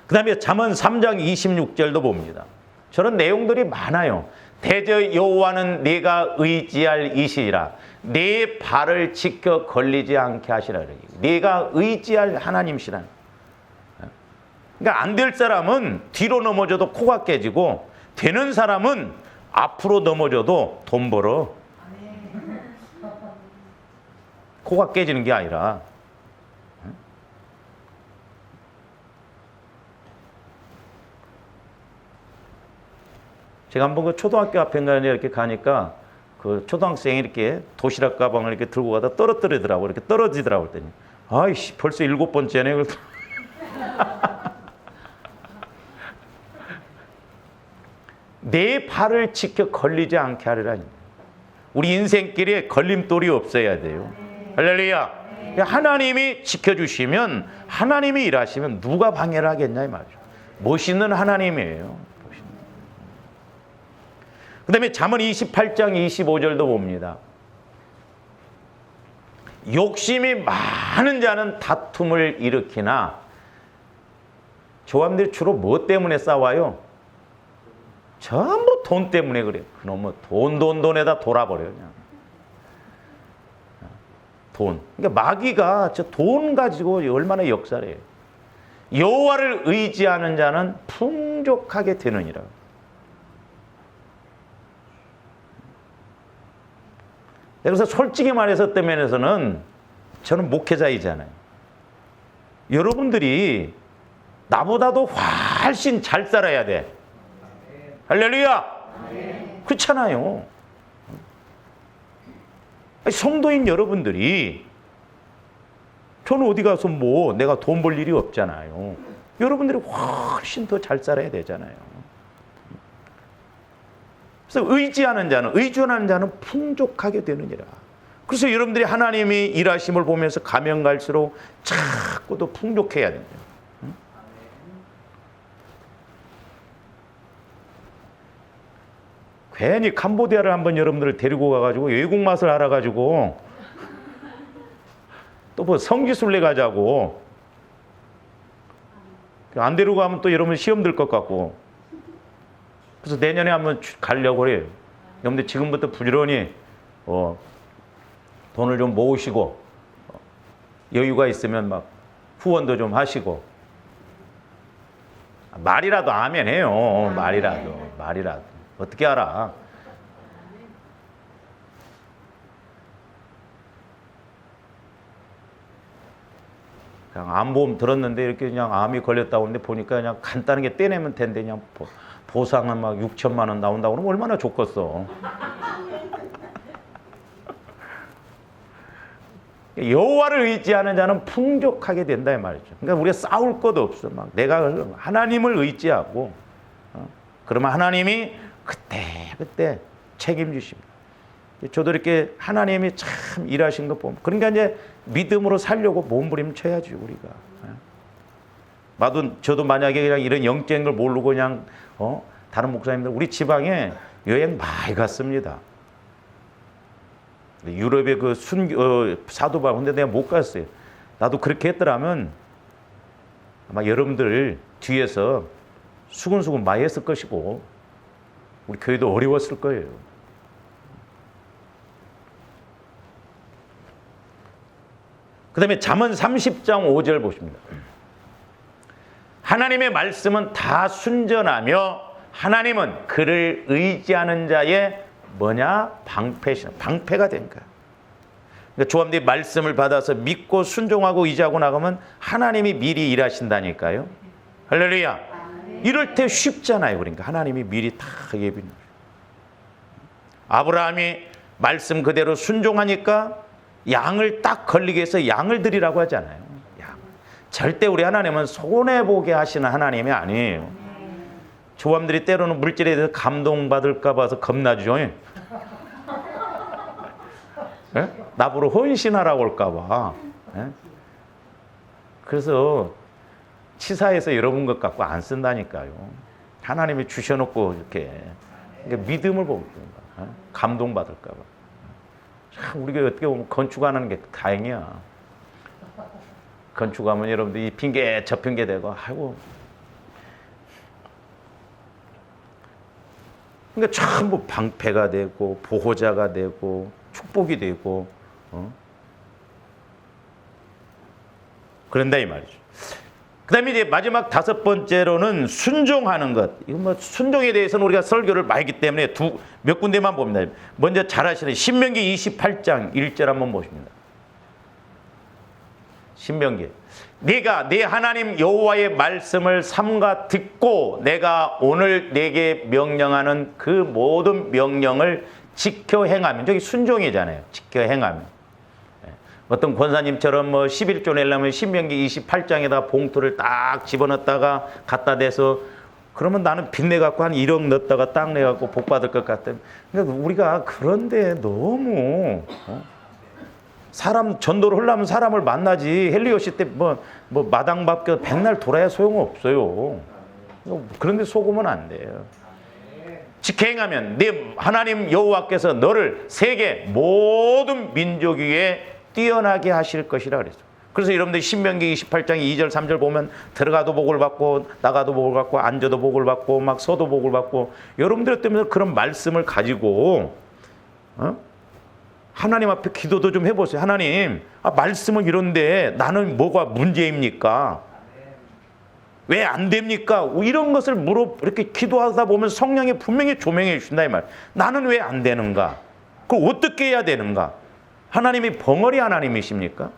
그 다음에 잠언 3장 26절도 봅니다. 저런 내용들이 많아요. 대저 여호와는 네가 의지할 이시라. 네 발을 지켜 걸리지 않게 하시라. 네가 의지할 하나님이시라. 그러니까 안 될 사람은 뒤로 넘어져도 코가 깨지고 되는 사람은 앞으로 넘어져도 돈 벌어. 코가 깨지는 게 아니라. 제가 한번 그 초등학교 앞인가 이렇게 가니까 그 초등학생이 이렇게 도시락 가방을 이렇게 들고 가다 떨어뜨리더라고. 이렇게 떨어지더라고. 그랬더니 아이씨 벌써 7번째네. 내 발을 지켜 걸리지 않게 하리라. 우리 인생길에 걸림돌이 없어야 돼요. 할렐루야. 하나님이 지켜주시면 하나님이 일하시면 누가 방해를 하겠냐 이 말이죠. 멋있는 하나님이에요. 그 다음에 잠언 28장 25절도 봅니다. 욕심이 많은 자는 다툼을 일으키나 조합들이 주로 뭐 때문에 싸워요? 전부 돈 때문에 그래요. 그놈은 돈에다 돌아버려요. 그냥. 돈. 그러니까 마귀가 저 돈 가지고 얼마나 역사를 해요. 여호와를 의지하는 자는 풍족하게 되느니라. 그래서 솔직히 말해서 어떤 면에서는 저는 목회자이잖아요. 여러분들이 나보다도 훨씬 잘 살아야 돼. 할렐루야! 그렇잖아요. 성도인 여러분들이 저는 어디 가서 뭐 내가 돈 벌 일이 없잖아요. 여러분들이 훨씬 더 잘 살아야 되잖아요. 그래서 의지하는 자는 풍족하게 되느니라. 그래서 여러분들이 하나님이 일하심을 보면서 가면 갈수록 자꾸 더 풍족해야 된다. 괜히 캄보디아를 한번 여러분들을 데리고 가가지고 외국 맛을 알아가지고 또 뭐 성지순례 가자고 안 데리고 가면 또 여러분 시험 들 것 같고 그래서 내년에 한번 가려고 해요. 여러분들 지금부터 부지런히 돈을 좀 모으시고 여유가 있으면 막 후원도 좀 하시고 말이라도 아멘 해요. 말이라도 어떻게 알아? 그냥 암보험 들었는데 이렇게 그냥 암이 걸렸다고 하는데 보니까 그냥 간단하게 떼내면 된대. 그냥 보상은 막 6천만 원 나온다고 그러면 얼마나 좋겠어. 여호와를 의지하는 자는 풍족하게 된다 이 말이죠. 그러니까 우리가 싸울 것도 없어. 막 내가 하나님을 의지하고 그러면 하나님이 그때 책임지십니다. 저도 이렇게 하나님이 참 일하신 것 보면 그러니까 이제 믿음으로 살려고 몸부림쳐야지 우리가. 저도 만약에 그냥 이런 영적인 걸 모르고 그냥 다른 목사님들 우리 지방에 여행 많이 갔습니다. 유럽의 그 사도바 근데 내가 못 갔어요. 나도 그렇게 했더라면 아마 여러분들 뒤에서 수근수근 많이 했을 것이고 우리 교회도 어려웠을 거예요. 그 다음에 잠언 30장 5절 보십니다. 하나님의 말씀은 다 순전하며 하나님은 그를 의지하는 자의 방패가 된 거야. 그러니까 조합들이 말씀을 받아서 믿고 순종하고 의지하고 나가면 하나님이 미리 일하신다니까요. 할렐루야. 이럴 때 쉽잖아요. 그러니까 하나님이 미리 다 예비해. 아브라함이 말씀 그대로 순종하니까 양을 딱 걸리게 해서 양을 드리라고 하잖아요. 절대 우리 하나님은 손해보게 하시는 하나님이 아니에요. 조함들이 때로는 물질에 대해서 감동받을까 봐서 겁나죠. 예? 나보러 헌신하라고 할까 봐. 예? 그래서 치사해서 여러분 것 갖고 안 쓴다니까요. 하나님이 주셔놓고 이렇게 그러니까 믿음을 보니까 감동받을까 봐. 참 우리가 어떻게 보면 건축하는 게 다행이야. 건축하면 여러분들 이 핑계 저 핑계 대고 아이고 그러니까 전부 방패가 되고 보호자가 되고 축복이 되고 그런다 이 말이죠. 그 다음에 이제 마지막 5번째로는 순종하는 것. 이거 뭐 순종에 대해서는 우리가 설교를 많이 했기 때문에 몇 군데만 봅니다. 먼저 잘 아시는 신명기 28장 1절 한번 보십니다. 신명기. 네가 네 하나님 여호와의 말씀을 삼가 듣고 내가 오늘 내게 명령하는 그 모든 명령을 지켜 행하면, 저기 순종이잖아요. 지켜 행하면. 어떤 권사님처럼 뭐 11조 내려면 신명기 28장에다 봉투를 딱 집어넣었다가 갖다 대서 그러면 나는 빚내 갖고 한 1억 넣었다가 땅 내 갖고 복 받을 것 같아. 그러니까 우리가 그런데 너무 사람 전도를 하려면 사람을 만나지. 헬리오시 때 뭐 마당밥 껴 백날 돌아야 소용없어요. 그런데 속으면 안 돼요. 지켜 행하면 네 하나님 여호와께서 너를 세계 모든 민족 위에 뛰어나게 하실 것이라 그랬죠. 그래서 여러분들 신명기 28장 2절 3절 보면 들어가도 복을 받고 나가도 복을 받고 앉아도 복을 받고 막 서도 복을 받고 여러분들 때문에 그런 말씀을 가지고 하나님 앞에 기도도 좀 해보세요. 하나님, 말씀은 이런데 나는 뭐가 문제입니까? 왜 안 됩니까? 이런 것을 이렇게 기도하다 보면 성령이 분명히 조명해 주신다 이 말. 나는 왜 안 되는가? 그걸 어떻게 해야 되는가? 하나님이 벙어리 하나님이십니까?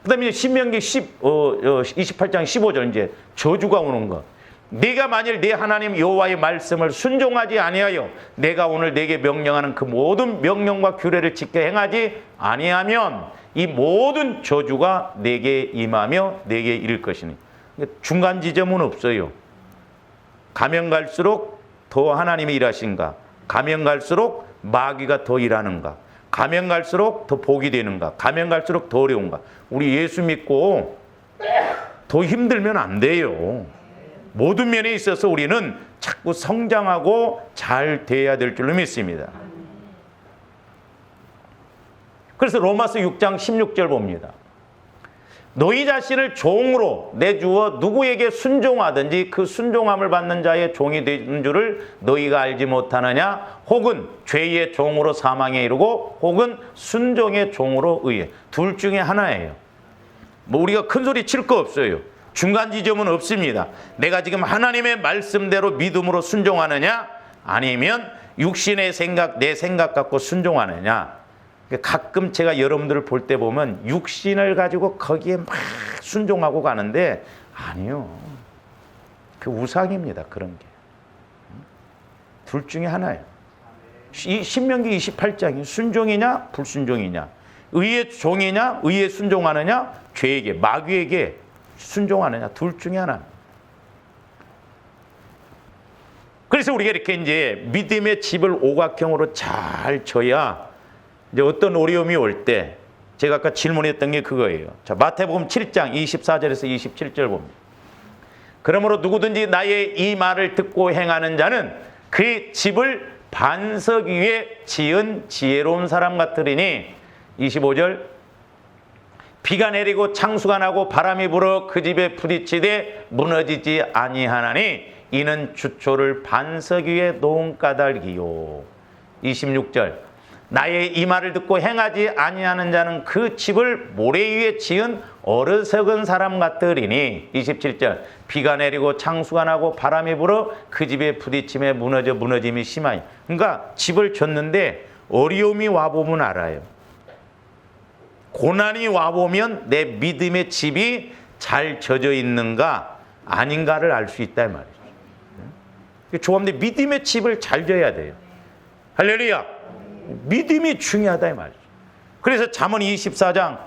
그 다음에 신명기 28장 15절 이제 저주가 오는 것. 네가 만일 네 하나님 여호와의 말씀을 순종하지 아니하여 내가 오늘 네게 명령하는 그 모든 명령과 규례를 지켜 행하지 아니하면 이 모든 저주가 네게 임하며 네게 이를 것이니. 중간 지점은 없어요. 가면 갈수록 더 하나님이 일하신가? 가면 갈수록 마귀가 더 일하는가? 가면 갈수록 더 복이 되는가? 가면 갈수록 더 어려운가? 우리 예수 믿고 더 힘들면 안 돼요. 모든 면에 있어서 우리는 자꾸 성장하고 잘 돼야 될 줄로 믿습니다. 그래서 로마서 6장 16절 봅니다. 너희 자신을 종으로 내주어 누구에게 순종하든지 그 순종함을 받는 자의 종이 되는 줄을 너희가 알지 못하느냐? 혹은 죄의 종으로 사망에 이르고 혹은 순종의 종으로 의해. 둘 중에 하나예요. 우리가 큰 소리 칠 거 없어요. 중간 지점은 없습니다. 내가 지금 하나님의 말씀대로 믿음으로 순종하느냐? 아니면 육신의 생각, 내 생각 갖고 순종하느냐? 가끔 제가 여러분들을 볼 때 보면 육신을 가지고 거기에 막 순종하고 가는데 아니요. 그 우상입니다. 그런 게. 둘 중에 하나예요. 이 신명기 28장이 순종이냐 불순종이냐, 의의 종이냐 의의 순종하느냐, 죄에게 마귀에게 순종하느냐, 둘 중에 하나. 그래서 우리가 이렇게 이제 믿음의 집을 오각형으로 잘 쳐야 이제 어떤 어려움이 올 때, 제가 아까 질문했던 게 그거예요. 자, 마태복음 7장 24절에서 27절 봅니다. 그러므로 누구든지 나의 이 말을 듣고 행하는 자는 그 집을 반석 위에 지은 지혜로운 사람 같으리니. 25절, 비가 내리고 창수가 나고 바람이 불어 그 집에 부딪히되 무너지지 아니하나니 이는 주초를 반석 위에 놓은 까닭이요. 26절, 나의 이 말을 듣고 행하지 아니하는 자는 그 집을 모래 위에 지은 어리석은 사람 같으리니. 27절, 비가 내리고 창수가 나고 바람이 불어 그 집에 부딪힘에 무너짐이 심하니. 그러니까 집을 졌는데 어려움이 와보면 알아요. 고난이 와보면 내 믿음의 집이 잘 져져 있는가 아닌가를 알 수 있다 이 말이죠. 조합대 믿음의 집을 잘 져야 돼요. 할렐루야. 믿음이 중요하다 이 말이죠. 그래서 잠언 24장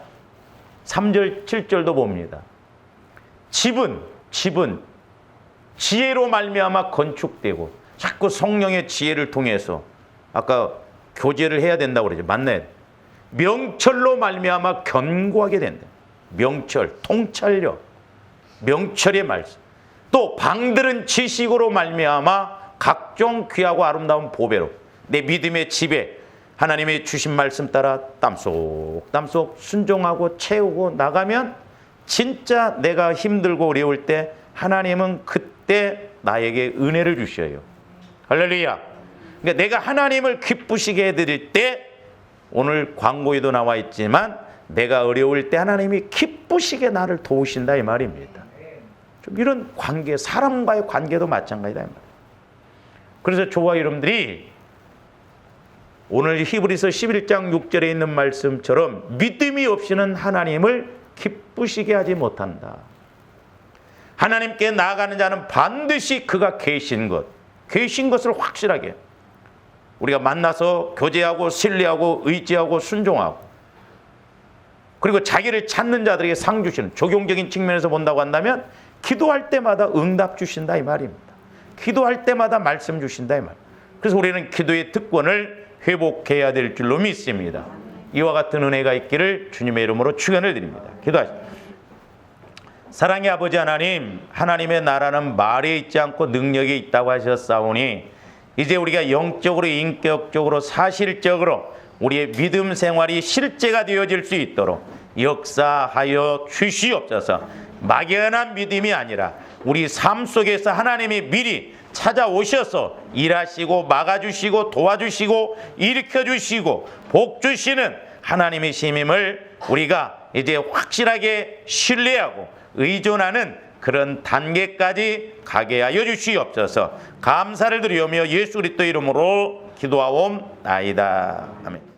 3절 7절도 봅니다. 집은 지혜로 말미암아 건축되고, 자꾸 성령의 지혜를 통해서 아까 교제를 해야 된다고 그러죠. 만나야 돼. 명철로 말미암아 견고하게 된다. 명철, 통찰력, 명철의 말씀. 또 방들은 지식으로 말미암아 각종 귀하고 아름다운 보배로. 내 믿음의 집에 하나님의 주신 말씀 따라 땀쏙 순종하고 채우고 나가면 진짜 내가 힘들고 어려울 때 하나님은 그때 나에게 은혜를 주셔요. 할렐루야. 그러니까 내가 하나님을 기쁘시게 해드릴 때, 오늘 광고에도 나와 있지만 내가 어려울 때 하나님이 기쁘시게 나를 도우신다 이 말입니다. 좀 이런 관계, 사람과의 관계도 마찬가지다 이 말이에요. 그래서 저와 여러분들이 오늘 히브리서 11장 6절에 있는 말씀처럼 믿음이 없이는 하나님을 기쁘시게 하지 못한다. 하나님께 나아가는 자는 반드시 그가 계신 것을 확실하게 우리가 만나서 교제하고 신뢰하고 의지하고 순종하고, 그리고 자기를 찾는 자들에게 상 주시는, 적용적인 측면에서 본다고 한다면 기도할 때마다 응답 주신다 이 말입니다. 기도할 때마다 말씀 주신다 이 말. 그래서 우리는 기도의 특권을 회복해야 될 줄로 믿습니다. 이와 같은 은혜가 있기를 주님의 이름으로 축원을 드립니다. 기도하십시오. 사랑의 아버지 하나님, 하나님의 나라는 말에 있지 않고 능력에 있다고 하셨사오니 이제 우리가 영적으로, 인격적으로, 사실적으로 우리의 믿음 생활이 실제가 되어질 수 있도록 역사하여 주시옵소서. 막연한 믿음이 아니라 우리 삶 속에서 하나님이 미리 찾아오셔서 일하시고 막아주시고 도와주시고 일으켜주시고 복주시는 하나님의 심임을 우리가 이제 확실하게 신뢰하고 의존하는 그런 단계까지 가게 하여 주시옵소서. 감사를 드리오며 예수 그리스도 이름으로 기도하옵나이다. 아멘.